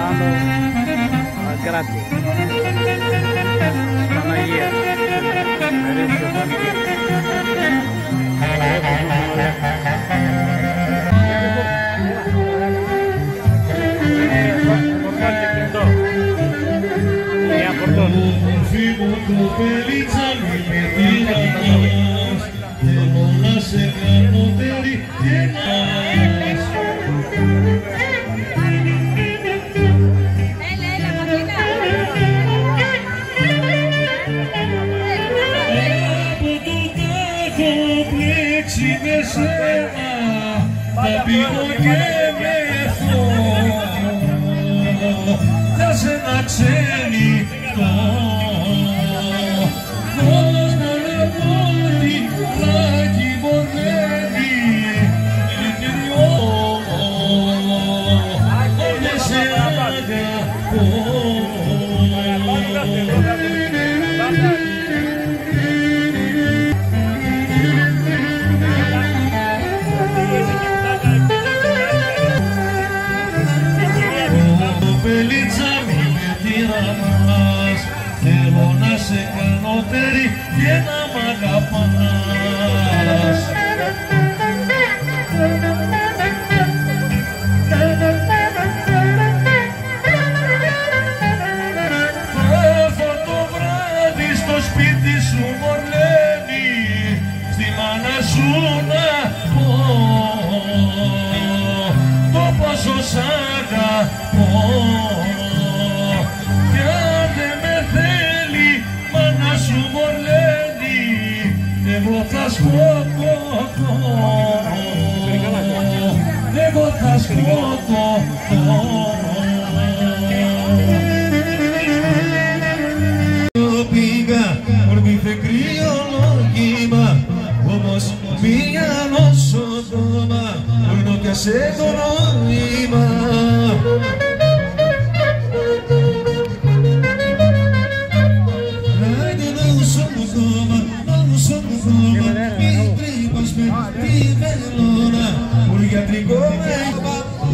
Άνω Αγκράτη, Παναγία, Μερίσιο Παναγία. Θα πίνω και μεθώ, θα σε ένα ξενυχτώ. Πώς να λέγω ότι θα κυβορνεύει λιτριό, δεν σε αγαπώ. Θέλω να σε κάνω τέρι και να μ' αγαπάς. Θα έρθω το βράδυ στο σπίτι σου μορλένη, στη μάνα σου να πω το πόσο σ' αγαπώ. Εγώ θα σκοτώ, εγώ θα σκοτώ. Πήγα ορμήθε κρυολόγημα, όμως μία νοσοκόμα ορνώ και σε το νόημα.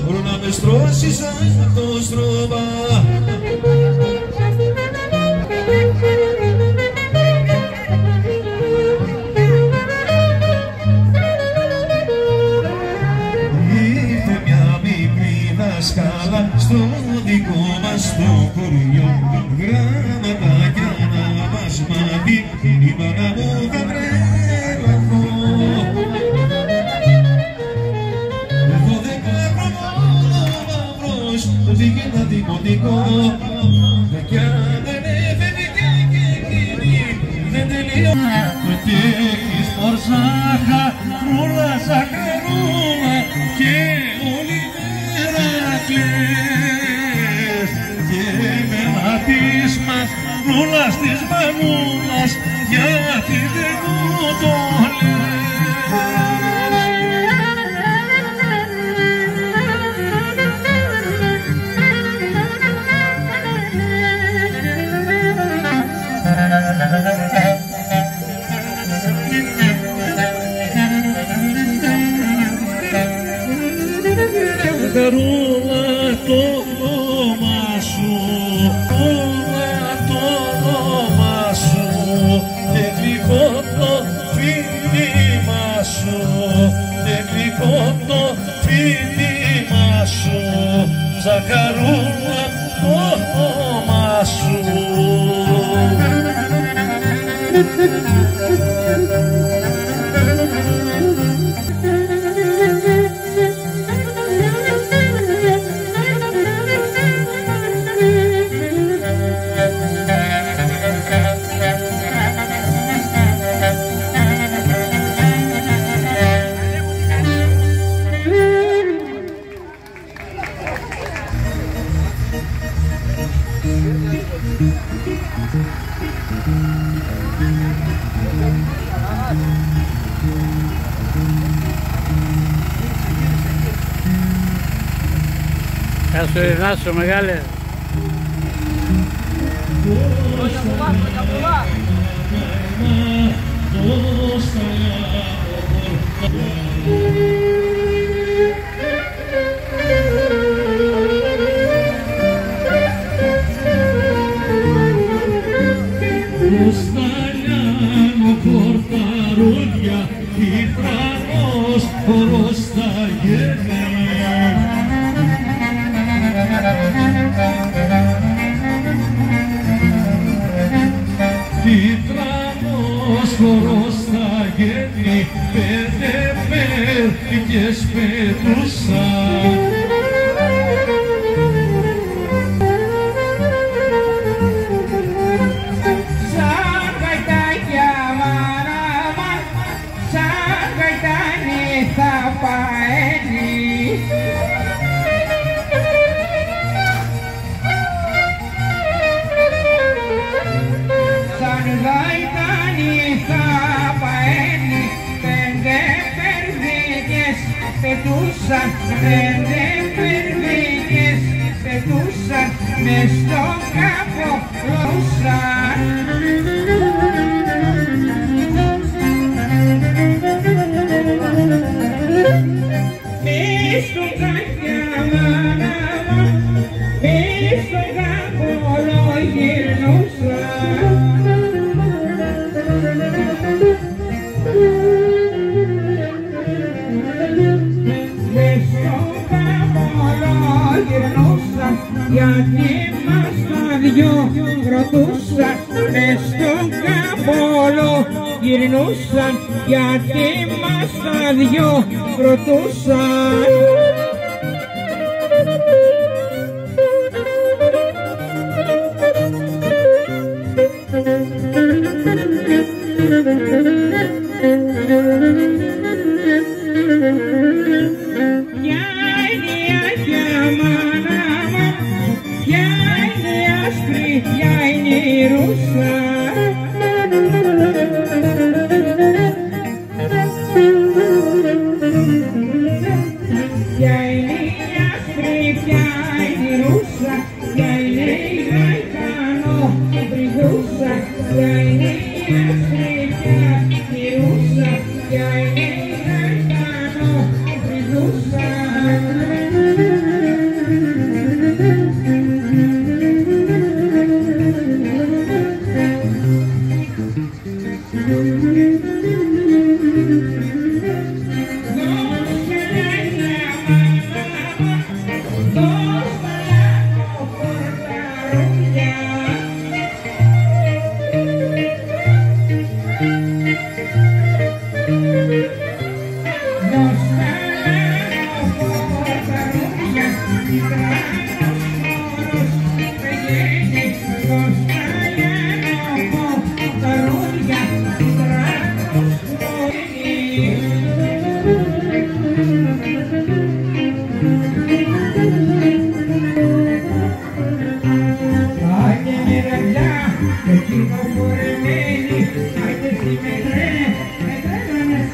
Μπορώ να με στρώσει σαν το στρώμα. Ήρθε μια μικρή δασκάλα στο δικό μας το χωριό, γράμματα κι να μας μάθει, η μάνα μου θα τρελαθώ. Πήγαινα δημοτικό, κι αν δεν έφευγε και εκείνη δεν τελείωνα. Ότι έχεις πορσάχα, ρούλα, σακραρούλα και όλη μέρα κλαις. Και με ματίσμας ρούλας της μανούλας, γιατί δεν μου το λες. Ρούλα το όνομα σου, ρούλα το όνομα σου, και γλυκό το φίλημα σου, και γλυκό το φίλημα σου, ζαχαρούλα το όνομα σου. Καλησπέρα σου μεγάλε. Χρόνια πολλά. φωσφορός στα γέννη. Τιτρανός χορός στα γέννη, πέντε πέρκες πετούσαν. Σαν γαϊτάκια μάραμα, σαν γαϊτάνι θα παένει. Σαν γαϊτάνι θα παένει, πέντε περδίκες πετούσαν, πέντε περδίκες πετούσαν, μες στον κάπο πλώσαν. Μες στον κάποια μάραμα, μες στον κάπο όλο γυρνούσαν. Μες στον κάπο όλο γυρνούσαν, γιατί μας τα δυο ρωτούσαν. Μες στον κάπο όλο γυρνούσαν, γιατί μας τα δυο ρωτούσαν. Ποια είναι η Άγια μάνα, ποια είναι η άσπρη, ποια είναι η ρούσα. Ποια είναι η άσπρη, ποια είναι η ρούσα, ποια είναι η γαϊτανό βρυγούσα. Ποια είναι η άσπρη, ποια είναι η ρούσα, ποια είναι η γαϊτανό βρυγούσα.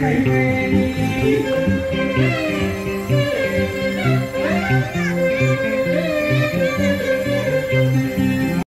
Thank you.